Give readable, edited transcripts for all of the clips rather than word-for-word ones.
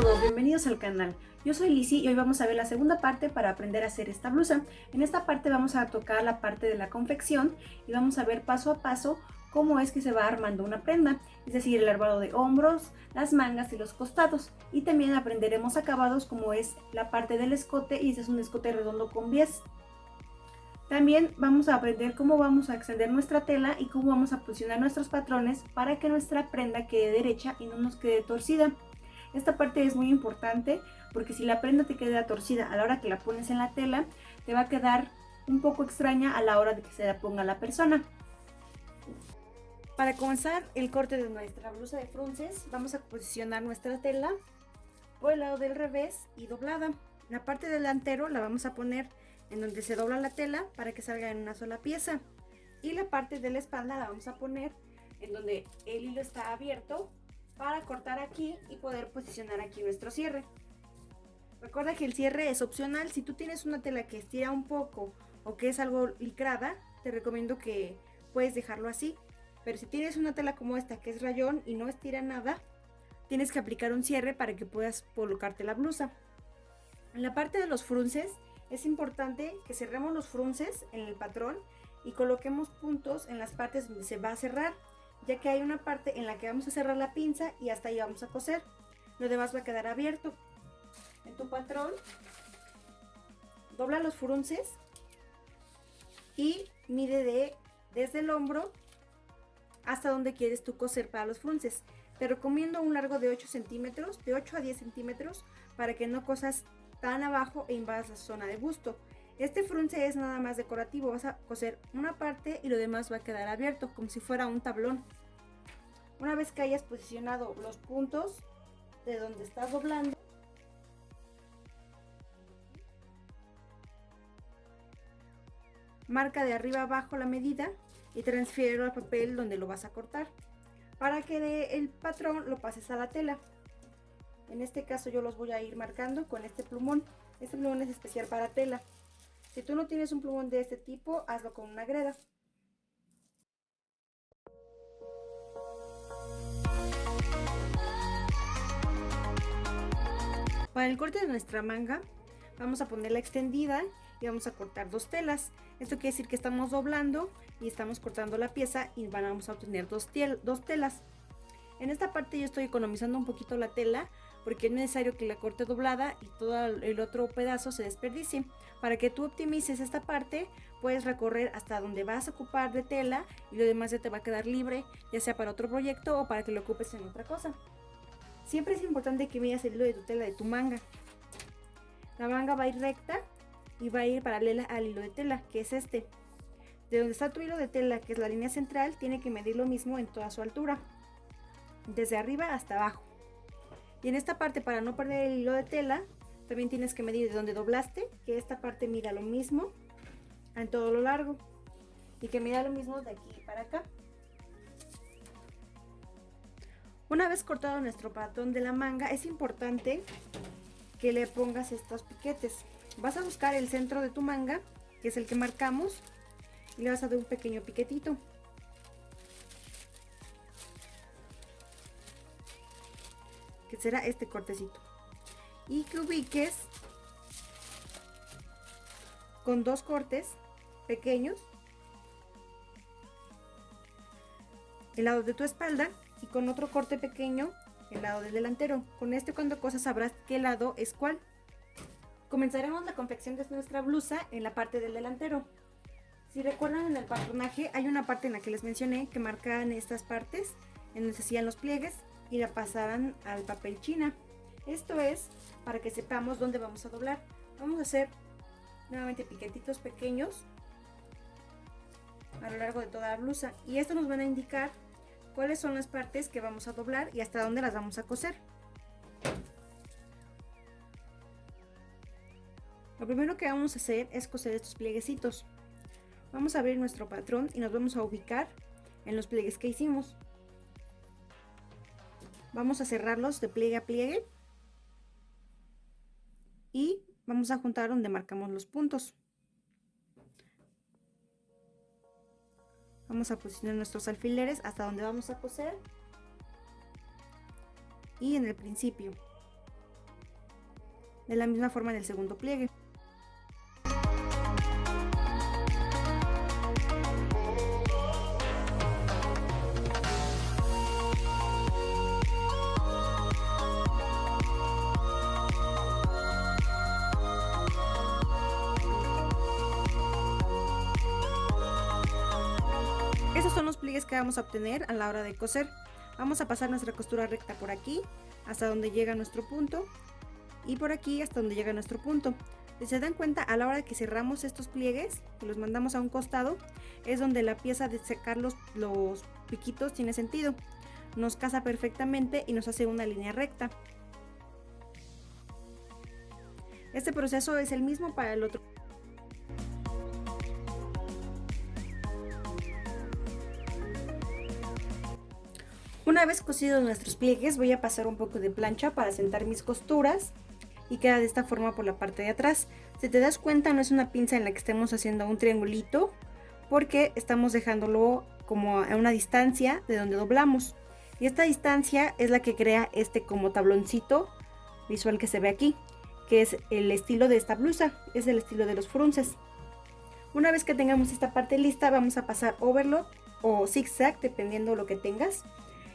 todos, bienvenidos al canal. Yo soy Lizzy y hoy vamos a ver la segunda parte para aprender a hacer esta blusa. En esta parte vamos a tocar la parte de la confección y vamos a ver paso a paso cómo es que se va armando una prenda, es decir, el armado de hombros, las mangas y los costados. Y también aprenderemos acabados como es la parte del escote, y este es un escote redondo con bies. También vamos a aprender cómo vamos a extender nuestra tela y cómo vamos a posicionar nuestros patrones para que nuestra prenda quede derecha y no nos quede torcida. Esta parte es muy importante porque si la prenda te queda torcida a la hora que la pones en la tela, te va a quedar un poco extraña a la hora de que se la ponga la persona. Para comenzar el corte de nuestra blusa de frunces, vamos a posicionar nuestra tela por el lado del revés y doblada. La parte delantero la vamos a poner en donde se dobla la tela para que salga en una sola pieza, y la parte de la espalda la vamos a poner en donde el hilo está abierto para cortar aquí y poder posicionar aquí nuestro cierre. Recuerda que el cierre es opcional. Si tú tienes una tela que estira un poco o que es algo licrada, te recomiendo que puedes dejarlo así, pero si tienes una tela como esta que es rayón y no estira nada, tienes que aplicar un cierre para que puedas colocarte la blusa. En la parte de los frunces es importante que cerremos los frunces en el patrón y coloquemos puntos en las partes donde se va a cerrar, ya que hay una parte en la que vamos a cerrar la pinza y hasta ahí vamos a coser. Lo demás va a quedar abierto. En tu patrón, dobla los frunces y mide desde el hombro hasta donde quieres tú coser para los frunces. Te recomiendo un largo de 8 centímetros, de 8 a 10 centímetros, para que no cosas tan abajo e invadas la zona de busto. Este frunce es nada más decorativo, vas a coser una parte y lo demás va a quedar abierto, como si fuera un tablón. Una vez que hayas posicionado los puntos de donde estás doblando, marca de arriba abajo la medida y transfiero al papel donde lo vas a cortar, para que el patrón lo pases a la tela. En este caso yo los voy a ir marcando con este plumón. Este plumón es especial para tela. Si tú no tienes un plumón de este tipo, hazlo con una greda. Para el corte de nuestra manga, vamos a ponerla extendida y vamos a cortar dos telas. Esto quiere decir que estamos doblando y estamos cortando la pieza y vamos a obtener dos telas. En esta parte yo estoy economizando un poquito la tela porque es necesario que la corte doblada y todo el otro pedazo se desperdicie. Para que tú optimices esta parte, puedes recorrer hasta donde vas a ocupar de tela y lo demás ya te va a quedar libre, ya sea para otro proyecto o para que lo ocupes en otra cosa. Siempre es importante que midas el hilo de tu tela de tu manga. La manga va a ir recta y va a ir paralela al hilo de tela, que es este. De donde está tu hilo de tela, que es la línea central, tiene que medir lo mismo en toda su altura, desde arriba hasta abajo. Y en esta parte, para no perder el hilo de tela, también tienes que medir de donde doblaste, que esta parte mida lo mismo en todo lo largo y que mida lo mismo de aquí para acá. Una vez cortado nuestro patrón de la manga, es importante que le pongas estos piquetes. Vas a buscar el centro de tu manga, que es el que marcamos, y le vas a dar un pequeño piquetito. Que será este cortecito. Y que ubiques con dos cortes pequeños el lado de tu espalda y con otro corte pequeño el lado del delantero. Con este, cuando cosas, sabrás qué lado es cuál. Comenzaremos la confección de nuestra blusa en la parte del delantero. Si recuerdan, en el patronaje hay una parte en la que les mencioné que marcaban estas partes en donde se hacían los pliegues y la pasaran al papel china. Esto es para que sepamos dónde vamos a doblar. Vamos a hacer nuevamente piquetitos pequeños a lo largo de toda la blusa, y esto nos van a indicar cuáles son las partes que vamos a doblar y hasta dónde las vamos a coser. Lo primero que vamos a hacer es coser estos plieguecitos. Vamos a abrir nuestro patrón y nos vamos a ubicar en los pliegues que hicimos. Vamos a cerrarlos de pliegue a pliegue y vamos a juntar donde marcamos los puntos. Vamos a posicionar nuestros alfileres hasta donde vamos a coser y en el principio. de la misma forma en el segundo pliegue. Esos son los pliegues que vamos a obtener a la hora de coser. Vamos a pasar nuestra costura recta por aquí hasta donde llega nuestro punto y por aquí hasta donde llega nuestro punto. Si se dan cuenta, a la hora que cerramos estos pliegues y los mandamos a un costado, es donde la pieza de secar los piquitos tiene sentido. Nos casa perfectamente y nos hace una línea recta. Este proceso es el mismo para el otro. Una vez cosidos nuestros pliegues, voy a pasar un poco de plancha para sentar mis costuras y queda de esta forma por la parte de atrás. Si te das cuenta, no es una pinza en la que estemos haciendo un triangulito, porque estamos dejándolo como a una distancia de donde doblamos. Y esta distancia es la que crea este como tabloncito visual que se ve aquí, que es el estilo de esta blusa, es el estilo de los frunces. Una vez que tengamos esta parte lista, vamos a pasar overlock o zigzag, dependiendo lo que tengas,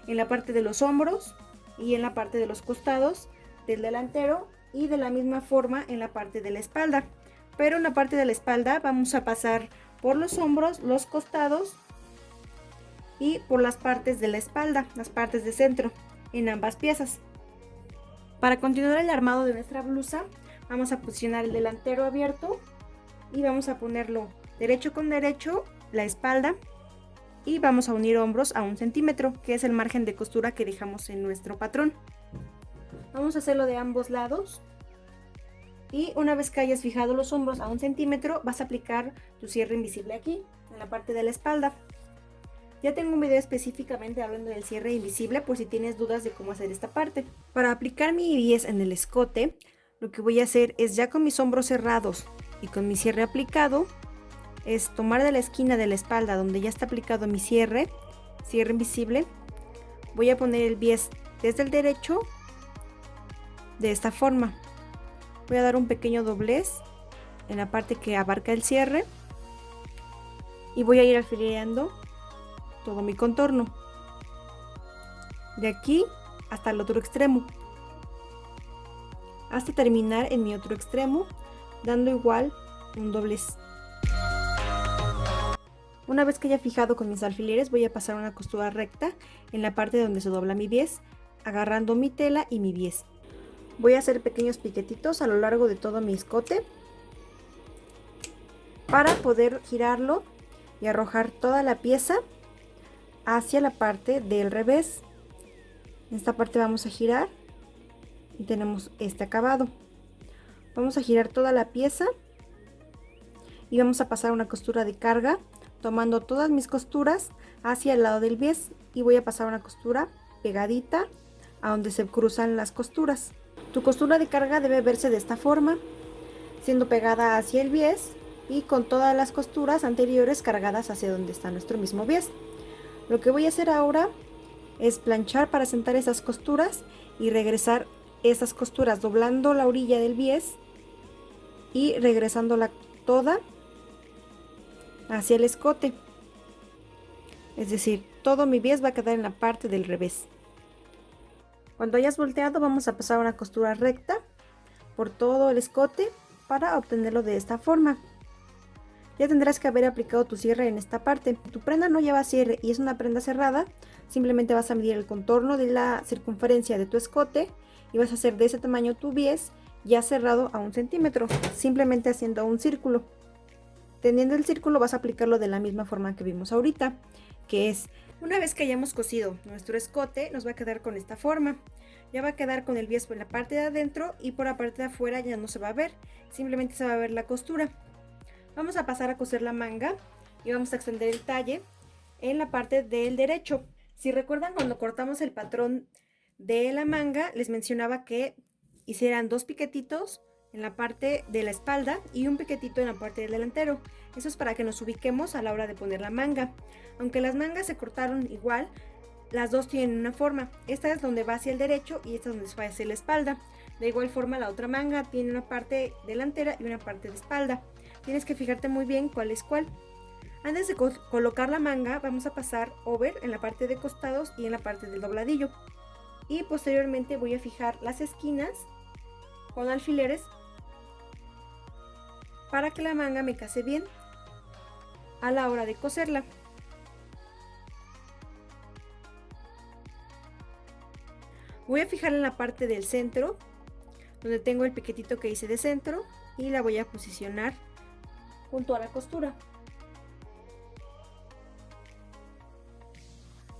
en la parte de los hombros y en la parte de los costados del delantero, y de la misma forma en la parte de la espalda. Pero en la parte de la espalda vamos a pasar por los hombros, los costados y por las partes de la espalda, las partes de centro, en ambas piezas. Para continuar el armado de nuestra blusa, vamos a posicionar el delantero abierto y vamos a ponerlo derecho con derecho, la espalda, y vamos a unir hombros a 1 centímetro, que es el margen de costura que dejamos en nuestro patrón. Vamos a hacerlo de ambos lados, y una vez que hayas fijado los hombros a 1 centímetro, vas a aplicar tu cierre invisible aquí, en la parte de la espalda. Ya tengo un video específicamente hablando del cierre invisible por si tienes dudas de cómo hacer esta parte. Para aplicar mi 10 en el escote, lo que voy a hacer es, ya con mis hombros cerrados y con mi cierre aplicado, es tomar de la esquina de la espalda donde ya está aplicado mi cierre invisible, voy a poner el bies desde el derecho de esta forma. Voy a dar un pequeño doblez en la parte que abarca el cierre y voy a ir alfilereando todo mi contorno de aquí hasta el otro extremo, hasta terminar en mi otro extremo, dando igual un doblez. Una vez que haya fijado con mis alfileres, voy a pasar una costura recta en la parte donde se dobla mi bies, agarrando mi tela y mi bies. Voy a hacer pequeños piquetitos a lo largo de todo mi escote para poder girarlo y arrojar toda la pieza hacia la parte del revés. En esta parte vamos a girar y tenemos este acabado. Vamos a girar toda la pieza y vamos a pasar una costura de carga, tomando todas mis costuras hacia el lado del bies, y voy a pasar una costura pegadita a donde se cruzan las costuras. Tu costura de carga debe verse de esta forma, siendo pegada hacia el bies y con todas las costuras anteriores cargadas hacia donde está nuestro mismo bies. Lo que voy a hacer ahora es planchar para sentar esas costuras y regresar esas costuras doblando la orilla del bies y regresándola toda hacia el escote. Es decir, todo mi bies va a quedar en la parte del revés. Cuando hayas volteado, vamos a pasar una costura recta por todo el escote para obtenerlo de esta forma. Ya tendrás que haber aplicado tu cierre en esta parte. Si tu prenda no lleva cierre y es una prenda cerrada, simplemente vas a medir el contorno de la circunferencia de tu escote y vas a hacer de ese tamaño tu bies ya cerrado a 1 centímetro, simplemente haciendo un círculo. Teniendo el círculo vas a aplicarlo de la misma forma que vimos ahorita, que es, una vez que hayamos cosido nuestro escote, nos va a quedar con esta forma. Ya va a quedar con el bies por la parte de adentro y por la parte de afuera ya no se va a ver, simplemente se va a ver la costura. Vamos a pasar a coser la manga y vamos a extender el talle en la parte del derecho. Si recuerdan, cuando cortamos el patrón de la manga, les mencionaba que hicieran 2 piquetitos en la parte de la espalda y un piquetito en la parte del delantero. Eso es para que nos ubiquemos a la hora de poner la manga. Aunque las mangas se cortaron igual, las dos tienen una forma. Esta es donde va hacia el derecho y esta es donde va hacia la espalda. De igual forma la otra manga tiene una parte delantera y una parte de espalda. Tienes que fijarte muy bien cuál es cuál. Antes de colocar la manga vamos a pasar over en la parte de costados y en la parte del dobladillo. Y posteriormente voy a fijar las esquinas con alfileres para que la manga me case bien a la hora de coserla. Voy a fijar en la parte del centro, donde tengo el piquetito que hice de centro, y la voy a posicionar junto a la costura.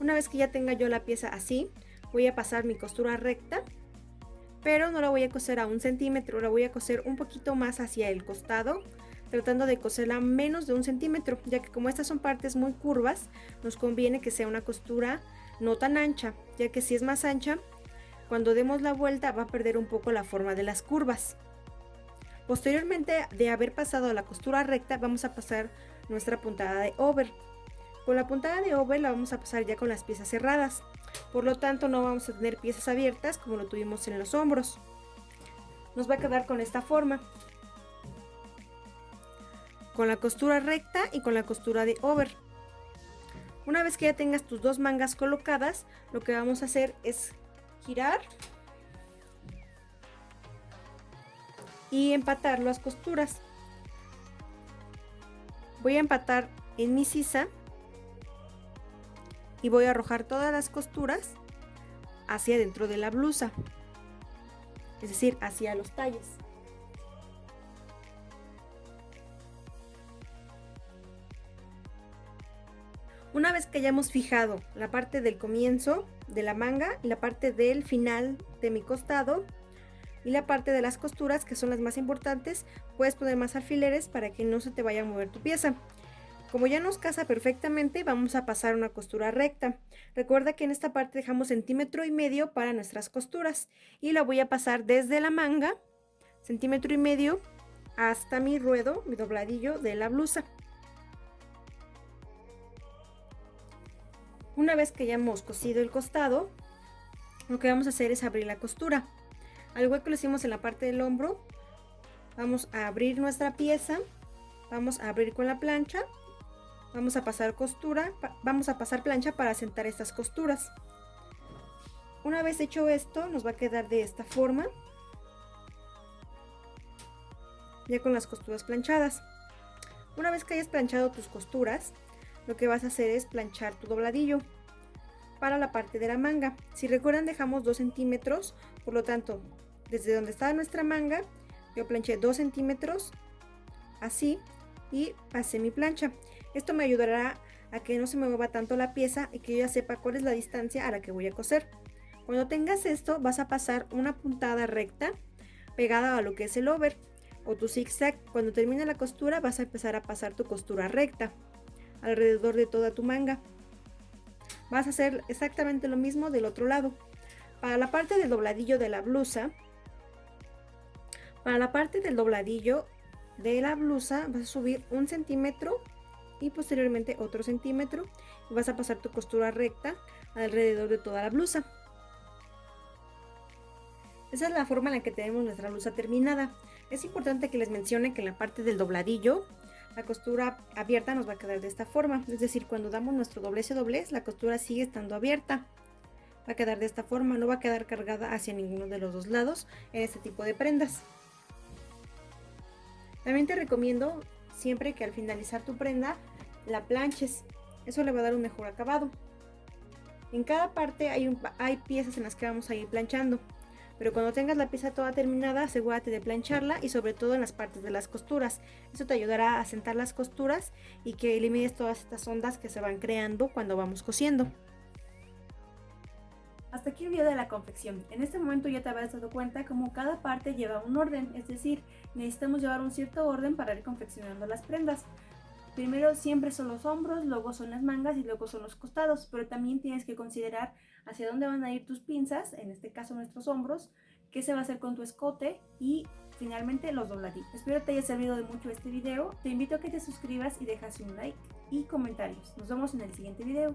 Una vez que ya tenga yo la pieza así, voy a pasar mi costura recta, pero no la voy a coser a 1 centímetro, la voy a coser un poquito más hacia el costado, tratando de coserla menos de 1 centímetro, ya que como estas son partes muy curvas, nos conviene que sea una costura no tan ancha, ya que si es más ancha, cuando demos la vuelta va a perder un poco la forma de las curvas. Posteriormente de haber pasado la costura recta, vamos a pasar nuestra puntada de over. Con la puntada de over la vamos a pasar ya con las piezas cerradas, por lo tanto no vamos a tener piezas abiertas como lo tuvimos en los hombros. Nos va a quedar con esta forma, con la costura recta y con la costura de over. Una vez que ya tengas tus dos mangas colocadas, lo que vamos a hacer es girar y empatar las costuras. Voy a empatar en mi sisa y voy a arrojar todas las costuras hacia dentro de la blusa, es decir, hacia los talles. Una vez que hayamos fijado la parte del comienzo de la manga y la parte del final de mi costado y la parte de las costuras, que son las más importantes, puedes poner más alfileres para que no se te vaya a mover tu pieza. Como ya nos casa perfectamente, vamos a pasar una costura recta. Recuerda que en esta parte dejamos 1,5 centímetros para nuestras costuras y la voy a pasar desde la manga, 1,5 centímetros, hasta mi ruedo, mi dobladillo de la blusa. Una vez que ya hemos cosido el costado, lo que vamos a hacer es abrir la costura. Al igual que lo hicimos en la parte del hombro, vamos a abrir nuestra pieza, vamos a abrir con la plancha, vamos a pasar costura, vamos a pasar plancha para asentar estas costuras. Una vez hecho esto, nos va a quedar de esta forma, ya con las costuras planchadas. Una vez que hayas planchado tus costuras, lo que vas a hacer es planchar tu dobladillo para la parte de la manga. Si recuerdan, dejamos 2 centímetros, por lo tanto, desde donde estaba nuestra manga, yo planché 2 centímetros, así, y pasé mi plancha. Esto me ayudará a que no se me mueva tanto la pieza y que yo ya sepa cuál es la distancia a la que voy a coser. Cuando tengas esto, vas a pasar una puntada recta pegada a lo que es el over o tu zigzag. Cuando termine la costura, vas a empezar a pasar tu costura recta alrededor de toda tu manga. Vas a hacer exactamente lo mismo del otro lado. Para la parte del dobladillo de la blusa, vas a subir 1 centímetro y posteriormente otro centímetro y vas a pasar tu costura recta alrededor de toda la blusa. Esa es la forma en la que tenemos nuestra blusa terminada. Es importante que les mencione que en la parte del dobladillo, la costura abierta nos va a quedar de esta forma, es decir, cuando damos nuestro doblez, la costura sigue estando abierta. Va a quedar de esta forma, no va a quedar cargada hacia ninguno de los dos lados en este tipo de prendas. También te recomiendo siempre que al finalizar tu prenda la planches, eso le va a dar un mejor acabado. En cada parte hay piezas en las que vamos a ir planchando, pero cuando tengas la pieza toda terminada, asegúrate de plancharla y sobre todo en las partes de las costuras. Eso te ayudará a asentar las costuras y que elimines todas estas ondas que se van creando cuando vamos cosiendo. Hasta aquí el video de la confección. En este momento ya te habrás dado cuenta cómo cada parte lleva un orden, es decir, necesitamos llevar un cierto orden para ir confeccionando las prendas. Primero siempre son los hombros, luego son las mangas y luego son los costados, pero también tienes que considerar hacia dónde van a ir tus pinzas, en este caso nuestros hombros, qué se va a hacer con tu escote y finalmente los dobladillos. Espero te haya servido de mucho este video, te invito a que te suscribas y dejas un like y comentarios. Nos vemos en el siguiente video.